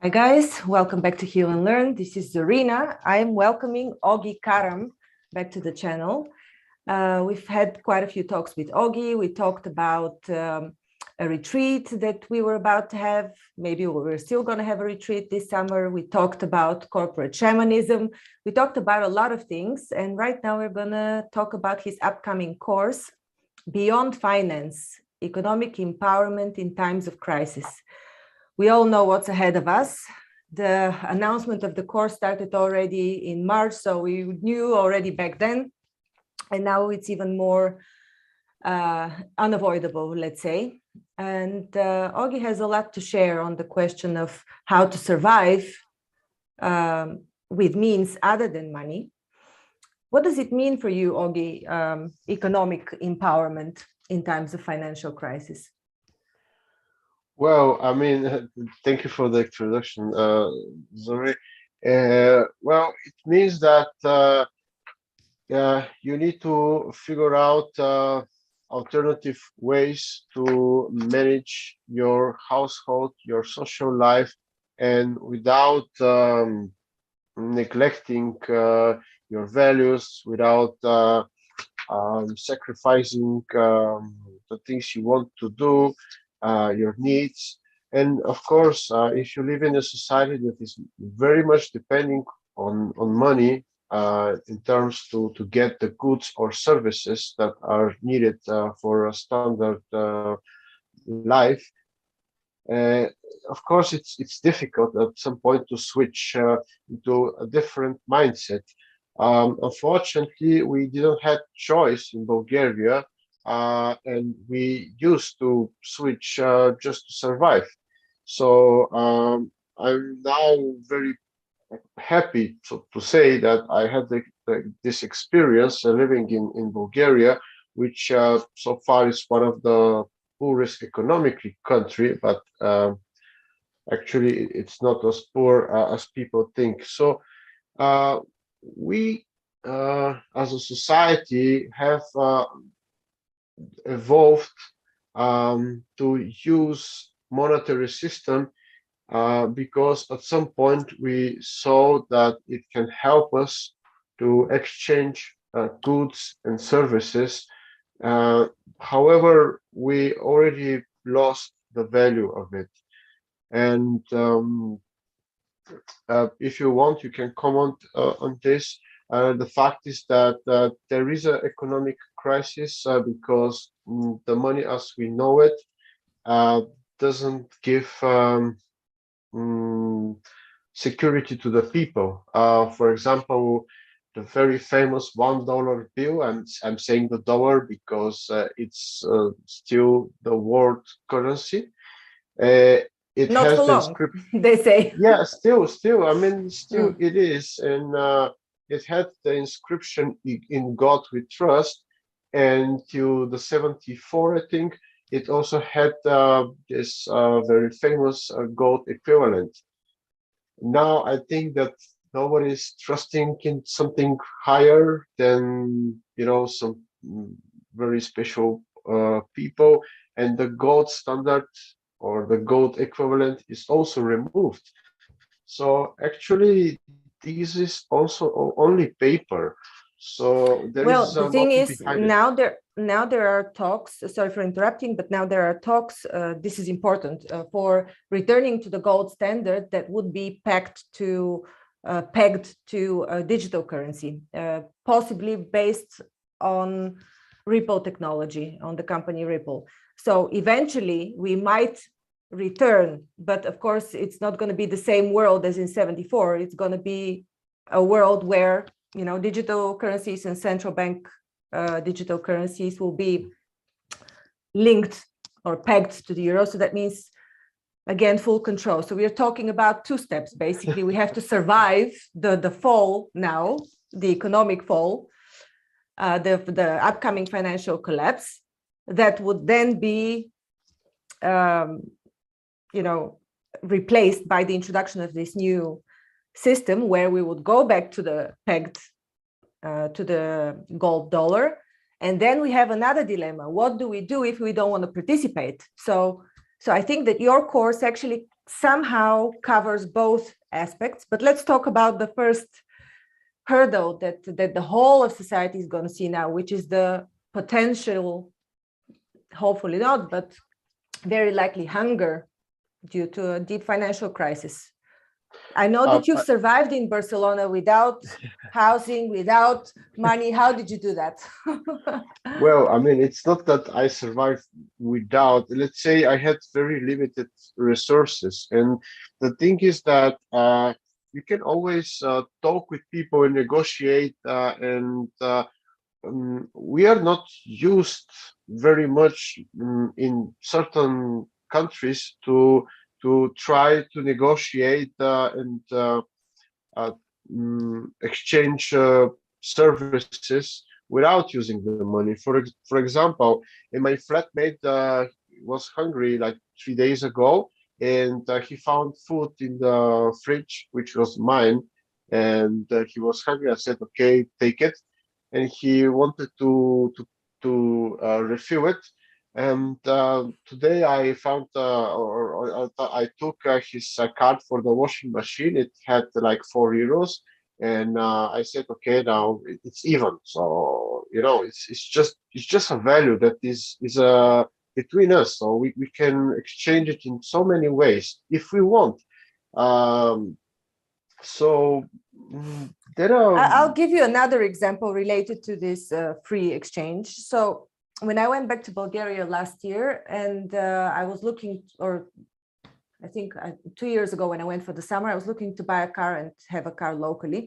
Hi guys, welcome back to Healnlearn. This is Zarina. I'm welcoming Ogi Karam back to the channel. We've had quite a few talks with Ogi. We talked about a retreat that we were about to have. Maybe we're still going to have a retreat this summer. We talked about corporate shamanism. We talked about a lot of things. And right now we're going to talk about his upcoming course, Beyond Finance, Economic Empowerment in Times of Crisis. We all know what's ahead of us. The announcement of the course started already in March, so we knew already back then. And now it's even more unavoidable, let's say. And Ogi has a lot to share on the question of how to survive with means other than money. What does it mean for you, Ogi, economic empowerment in times of financial crisis? Well, thank you for the introduction, Zoe. Well, it means that you need to figure out alternative ways to manage your household, your social life, and without neglecting your values, without sacrificing the things you want to do, your needs. And of course, if you live in a society that is very much depending on money in terms to get the goods or services that are needed for a standard life, of course, it's difficult at some point to switch into a different mindset. Unfortunately, we didn't have choice in Bulgaria, and we used to switch just to survive. So I'm now very happy to say that I had this experience living in Bulgaria, which so far is one of the poorest economically country, but actually it's not as poor as people think. So we as a society have evolved to use monetary system because at some point we saw that it can help us to exchange goods and services. However, we already lost the value of it. And if you want, you can comment on this. The fact is that there is an economic crisis because the money as we know it doesn't give security to the people. For example, the very famous $1 bill, I'm saying the dollar because it's still the world currency. It Not has for the long, inscription. they say. Yeah, still it is. And it had the inscription in God we trust, and till the 74, I think, it also had this very famous gold equivalent. Now I think that nobody is trusting in something higher than, some very special people, and the gold standard or the gold equivalent is also removed. So actually, this is also only paper. So there Well, is the thing nothing is, behind it. now there are talks. Sorry for interrupting, but now there are talks. This is important for returning to the gold standard that would be pegged to a digital currency, possibly based on Ripple technology, on the company Ripple. So eventually, we might return, but of course, it's not going to be the same world as in '74. It's going to be a world where digital currencies and central bank digital currencies will be linked or pegged to the euro. So that means, again, full control. So we are talking about two steps. Basically, we have to survive the fall now, the economic fall, the upcoming financial collapse that would then be, replaced by the introduction of this new system where we would go back to the pegged to the gold dollar. And then we have another dilemma. What do we do if we don't want to participate? So I think that your course actually somehow covers both aspects. But let's talk about the first hurdle that the whole of society is going to see now, which is the potential, hopefully not, but very likely hunger due to a deep financial crisis. I know that you've survived in Barcelona without housing, without money. How did you do that? Well, I mean, it's not that I survived without, let's say I had very limited resources. And the thing is that you can always talk with people and negotiate, and we are not used very much in certain countries to try to negotiate and exchange services without using the money. For example, and my flatmate was hungry like 3 days ago, and he found food in the fridge, which was mine, and he was hungry. I said, "Okay, take it," and he wanted to refill it. And today I found, or I took his card for the washing machine. It had like €4, and I said, okay, now it's even. So it's just a value that is between us. So we can exchange it in so many ways if we want. So there are. I'll give you another example related to this free exchange. So when I went back to Bulgaria last year, and I was looking, or I think 2 years ago when I went for the summer, I was looking to buy a car and have a car locally.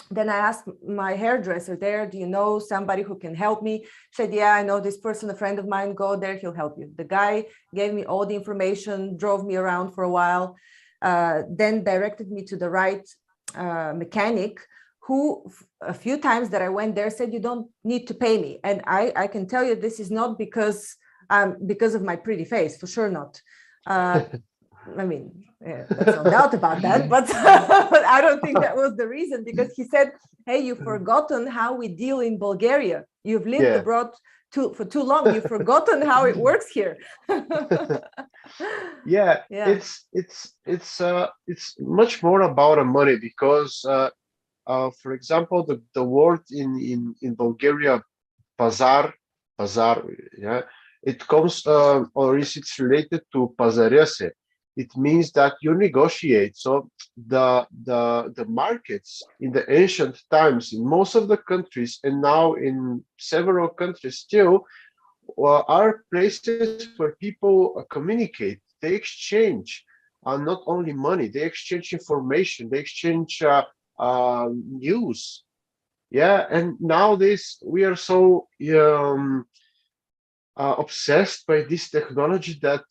Then I asked my hairdresser there, do you know somebody who can help me? He said, yeah, I know this person, a friend of mine, go there, he'll help you. The guy gave me all the information, drove me around for a while, then directed me to the right mechanic, who a few times that I went there said, you don't need to pay me. And I can tell you, this is not because of my pretty face, for sure not. I mean, there's no doubt about that, but but I don't think that was the reason, because he said, hey, you've forgotten how we deal in Bulgaria. You've lived abroad for too long. You've forgotten how it works here. Yeah, it's much more about money, because for example, the word in Bulgaria, bazar, yeah, it comes or is it's related to pazarese. It means that you negotiate. So the markets in the ancient times in most of the countries, and now in several countries still, are places where people communicate. They exchange not only money, they exchange information, they exchange news. Yeah, and nowadays we are so obsessed by this technology that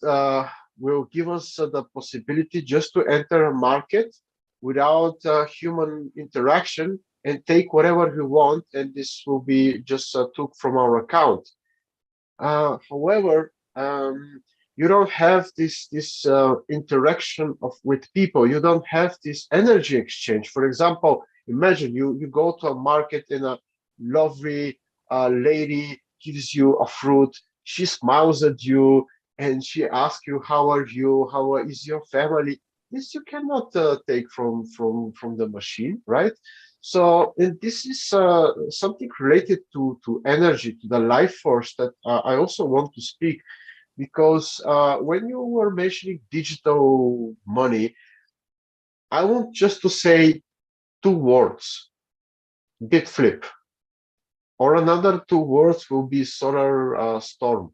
will give us the possibility just to enter a market without human interaction and take whatever we want, and this will be just took from our account. However, you don't have this interaction with people. You don't have this energy exchange. For example, imagine you go to a market and a lovely lady gives you a fruit. She smiles at you and she asks you, "How are you? How is your family?" This you cannot take from the machine, right? So and this is something related to energy, to the life force that I also want to speak, because when you were mentioning digital money, I want just to say two words: bit flip, or another two words will be solar storm.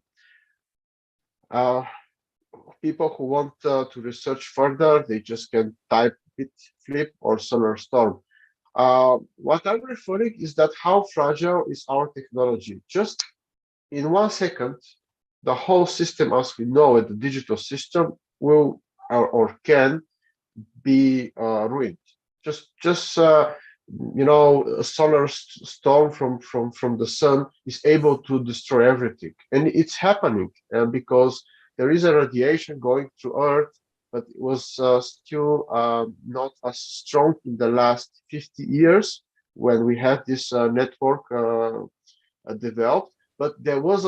People who want to research further, they just can type bit flip or solar storm. What I'm referring is that how fragile is our technology. Just in 1 second, the whole system as we know it, the digital system, will or can be ruined. Just a solar storm from the sun is able to destroy everything, and it's happening because there is a radiation going through Earth, but it was still not as strong in the last 50 years when we had this network developed. But there was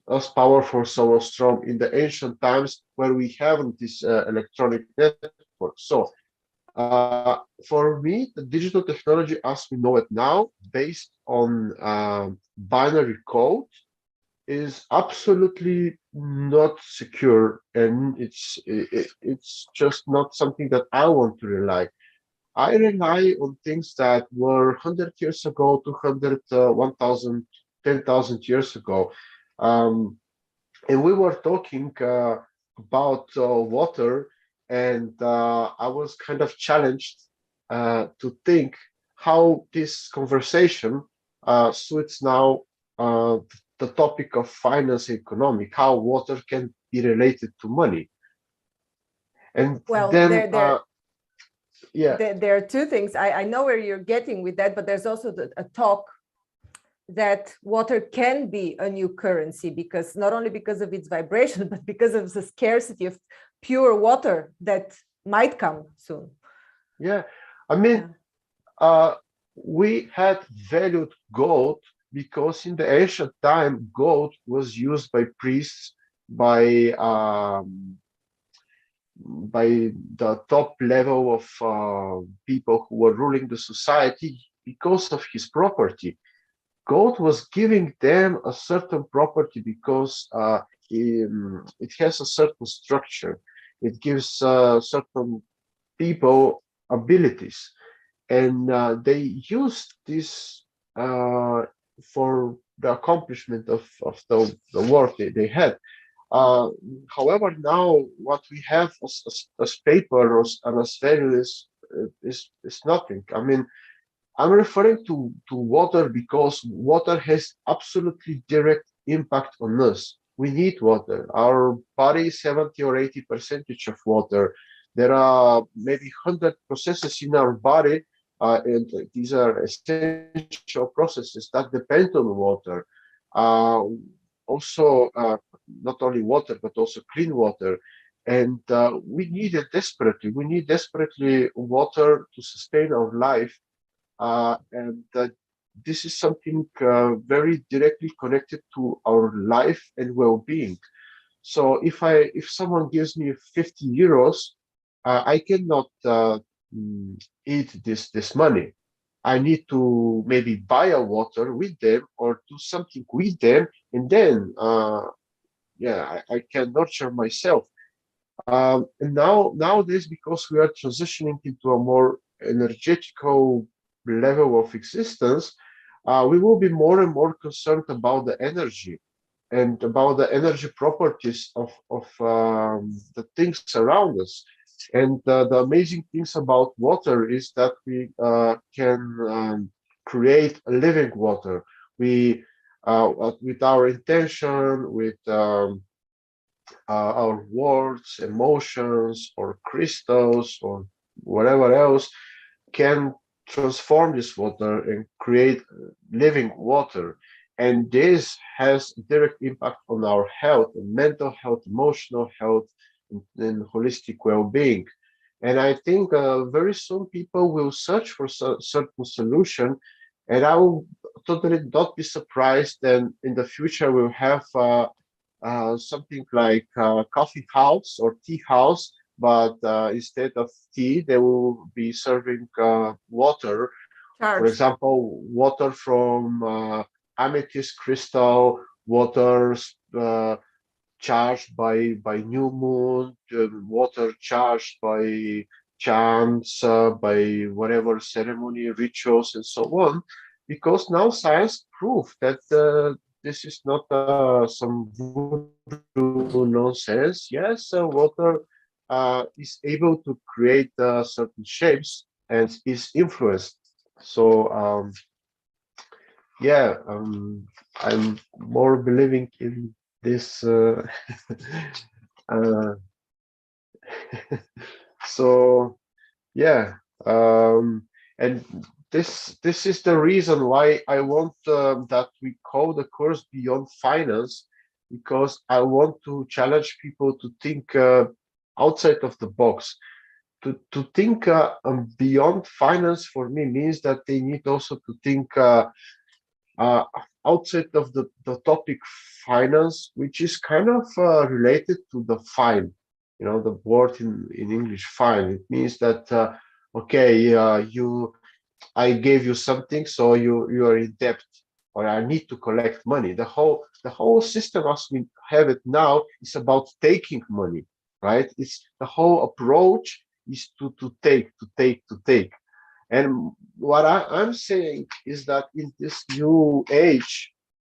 as powerful, so strong in the ancient times where we haven't this electronic network. So for me, the digital technology as we know it now, based on binary code, is absolutely not secure, and it's just not something that I want to rely. I rely on things that were 100 years ago, 200, 1,000, 10,000 years ago. Um, and we were talking about water, and I was kind of challenged to think how this conversation suits now the topic of finance and economic, how water can be related to money. And Well, then, yeah, there are two things. I know where you're getting with that, but there's also a talk that water can be a new currency, because not only because of its vibration, but because of the scarcity of pure water that might come soon. yeah. I mean, we had valued gold because in the ancient time, gold was used by priests, by by the top level of people who were ruling the society because of his property. Gold was giving them a certain property because it has a certain structure. It gives certain people abilities, and they used this for the accomplishment of the work they had. Uh, However, now what we have as paper or as value is nothing. I mean, I'm referring to water because water has absolutely direct impact on us. We need water. Our body is 70 or 80% of water. There are maybe 100 processes in our body, and these are essential processes that depend on water. Uh, Also, not only water, but also clean water. And we need it desperately. We need desperately water to sustain our life, and this is something very directly connected to our life and well-being. So if someone gives me 50 euros, I cannot eat this money. I need to maybe buy a water with them or do something with them, and then yeah, I can nurture myself. And nowadays, because we are transitioning into a more energetical level of existence, we will be more and more concerned about the energy and about the energy properties of the things around us. And the amazing things about water is that we can create a living water. We, with our intention, with our words, emotions, or crystals, or whatever else, can transform this water and create living water. And this has direct impact on our health, and mental health, emotional health, and holistic well-being. And I think very soon people will search for certain solution, and I will totally not be surprised then in the future we'll have something like coffee house or tea house, but instead of tea, they will be serving water. For Charged. example, water from amethyst crystal, water charged by new moon, water charged by chants, by whatever ceremony, rituals, and so on. Because now science proved that this is not some voodoo nonsense. Yes, water is able to create certain shapes and is influenced. So yeah, I'm more believing in this. Uh, so yeah, and this is the reason why I want that we call the course Beyond Finance, because I want to challenge people to think outside of the box. To think beyond finance for me means that they need also to think uh, outside of the topic finance, which is kind of related to the fine. You know, the word in English, fine. It means that okay, I gave you something, so you are in debt, or I need to collect money. The whole system as we have it now is about taking money, right? It's the whole approach is to take, to take, to take. And what I'm saying is that in this new age,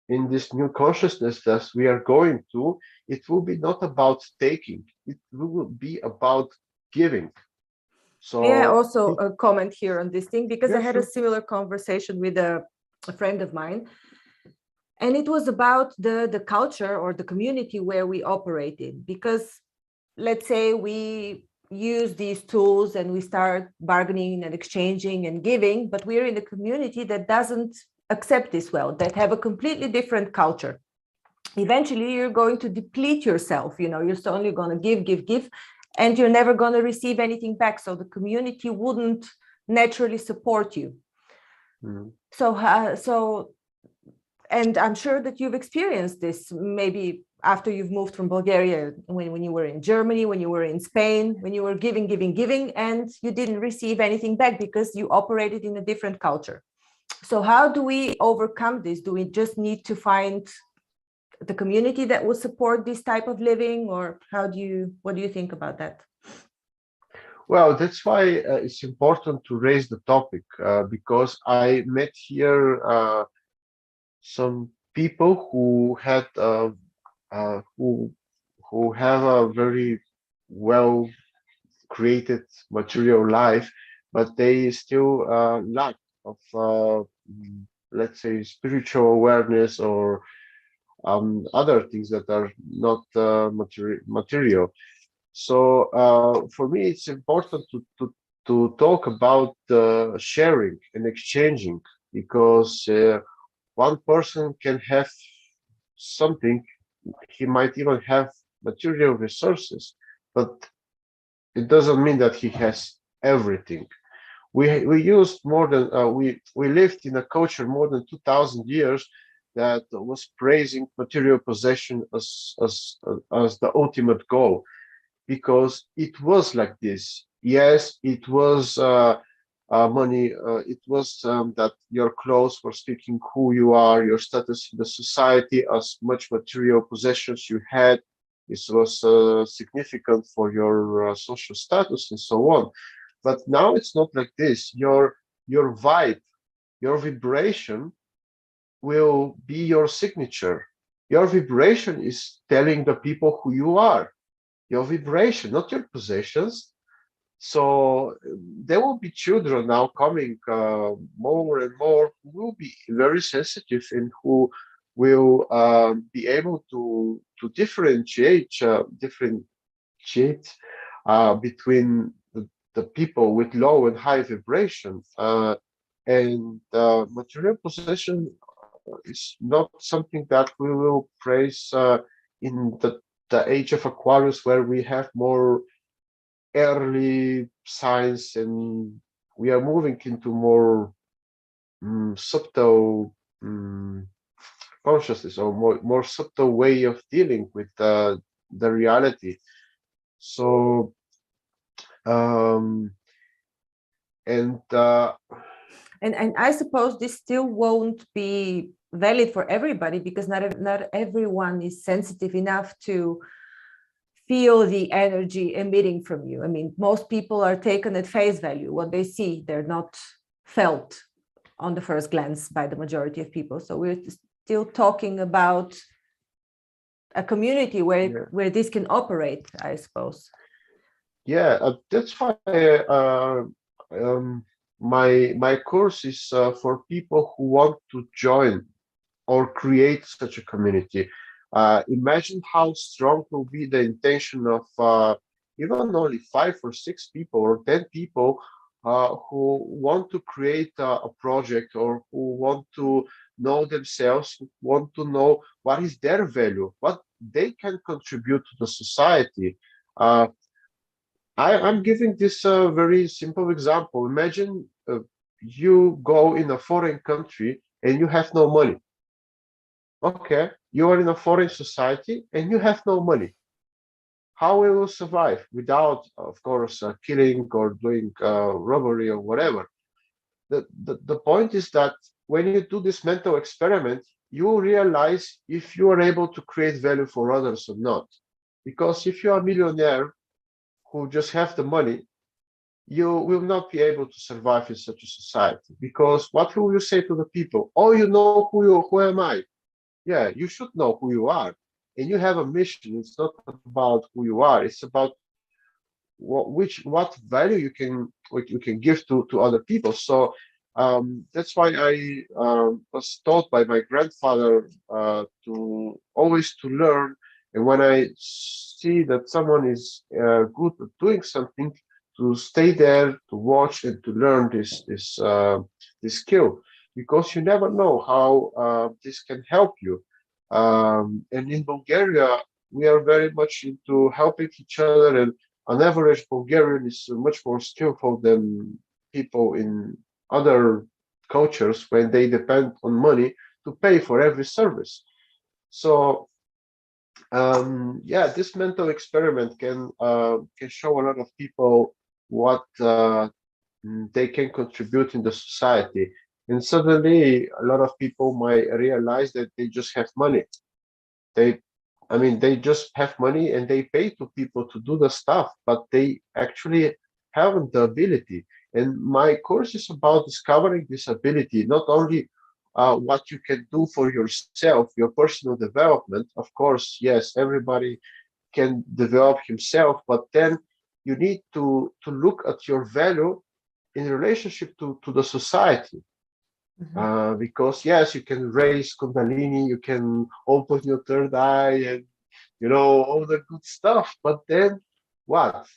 in this new consciousness that we are going to, it will be not about taking, it will be about giving. May I So, also comment here on this thing, because I yeah, had a sure. similar conversation with a friend of mine, and it was about the culture or the community where we operate in. Because let's say we use these tools and we start bargaining and exchanging and giving, but we're in a community that doesn't accept this well, that have a completely different culture. Eventually you're going to deplete yourself. You're only going to give, and you're never going to receive anything back, so the community wouldn't naturally support you. Mm. So and I'm sure that you've experienced this, maybe after you've moved from Bulgaria, when you were in Germany, when you were in Spain, when you were giving, and you didn't receive anything back because you operated in a different culture. So how do we overcome this? Do we just need to find the community that will support this type of living, or what do you think about that? Well, that's why it's important to raise the topic because I met here some people who had who have a very well created material life, but they still lack of let's say spiritual awareness or other things that are not material. So for me, it's important to talk about sharing and exchanging because one person can have something, he might even have material resources, but it doesn't mean that he has everything. We used more than we lived in a culture more than 2,000 years that was praising material possession as the ultimate goal because it was like this. Yes, it was money. It was that your clothes were speaking who you are, your status in the society, as much material possessions you had. This was significant for your social status and so on. But now it's not like this. Your vibe, your vibration will be your signature. Your vibration is telling the people who you are. Your vibration, not your possessions. So there will be children now coming more and more who will be very sensitive and who will be able to differentiate between the people with low and high vibration. And material possession is not something that we will praise in the age of Aquarius, where we have more early signs and we are moving into more subtle consciousness or more subtle way of dealing with the reality. So um, and And I suppose this still won't be valid for everybody, because not everyone is sensitive enough to feel the energy emitting from you. I mean, most people are taken at face value. What they see, they're not felt on the first glance by the majority of people. So we're still talking about a community where this can operate, I suppose. yeah, that's why my course is for people who want to join or create such a community. Imagine how strong will be the intention of even only 5 or 6 people or 10 people who want to create a project or who want to know themselves, who want to know what is their value, what they can contribute to the society. Uh, I'm giving this a very simple example. Imagine you go in a foreign country and you have no money. Okay, you are in a foreign society and you have no money. How will you survive without, of course, killing or doing robbery or whatever? The point is that when you do this mental experiment, you realize if you are able to create value for others or not. Because if you are a millionaire who just have the money, you will not be able to survive in such a society. Because what will you say to the people? Oh, you know who am I? Yeah, you should know who you are. And you have a mission. It's not about who you are. It's about what value you can give to other people. So that's why I was taught by my grandfather to always to learn. And when I see that someone is good at doing something, to stay there, to watch, and to learn this skill, because you never know how this can help you. And in Bulgaria, we are very much into helping each other, and on average, Bulgarian is much more skillful than people in other cultures when they depend on money to pay for every service. So, yeah, this mental experiment can show a lot of people what they can contribute in the society. And suddenly, a lot of people might realize that they just have money. They I mean, they just have money and they pay to people to do the stuff, but they actually haven't the ability. And my course is about discovering this ability, not only what you can do for yourself, your personal development. Of course, yes, everybody can develop himself, but then you need to look at your value in relationship to the society. Because yes, you can raise Kundalini, you can open your third eye, and all the good stuff. But then what?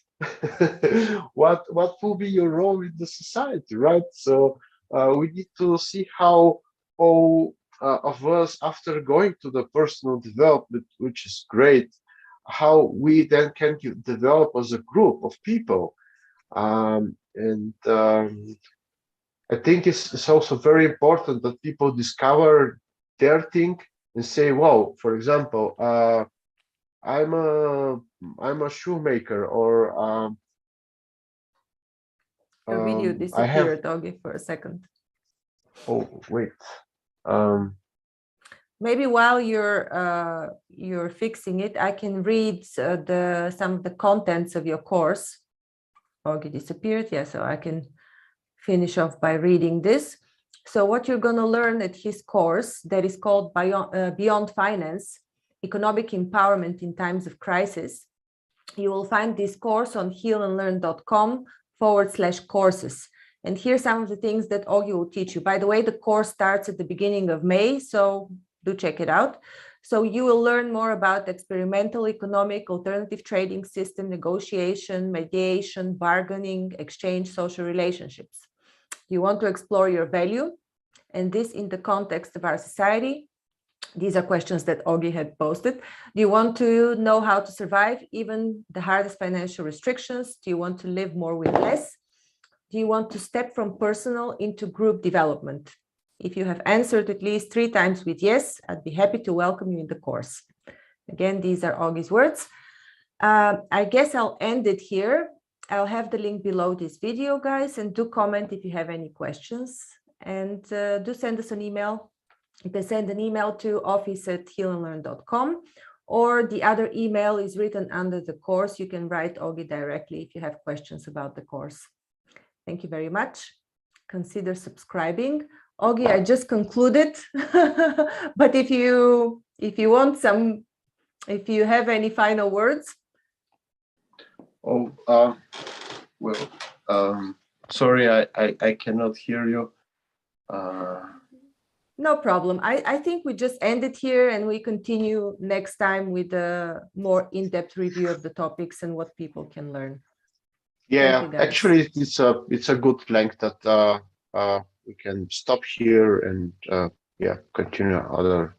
What will be your role in the society, right? So we need to see how all of us, after going to the personal development, which is great, how we then can develop as a group of people. And I think it's also very important that people discover their thing and say, "Wow!" For example, I'm a I'm a shoemaker, or Your video I have. disappeared, Augie, for a second. Oh wait. Um, Maybe while you're fixing it, I can read some of the contents of your course. Augie disappeared, yeah, so I can finish off by reading this. So what you're going to learn at his course that is called Beyond Finance, Economic Empowerment in Times of Crisis. You will find this course on healnlearn.com/courses. And here's some of the things that Augie will teach you. By the way, the course starts at the beginning of May, so do check it out. So you will learn more about experimental economic alternative trading system, negotiation, mediation, bargaining, exchange, social relationships. You want to explore your value, and this in the context of our society. These are questions that Augie had posted. Do you want to know how to survive even the hardest financial restrictions? Do you want to live more with less? Do you want to step from personal into group development? If you have answered at least 3 times with yes, I'd be happy to welcome you in the course. Again, these are Augie's words. I guess I'll end it here. I'll have the link below this video, guys, and do comment if you have any questions. And do send us an email. You can send an email to office@healnlearn.com, or the other email is written under the course. You can write Augie directly if you have questions about the course. Thank you very much. Consider subscribing. Augie, I just concluded, but if you have any final words. Oh, well, sorry, I cannot hear you. No problem. I think we just end it here and we continue next time with a more in-depth review of the topics and what people can learn. Yeah, actually, it's a good length that we can stop here and yeah, continue other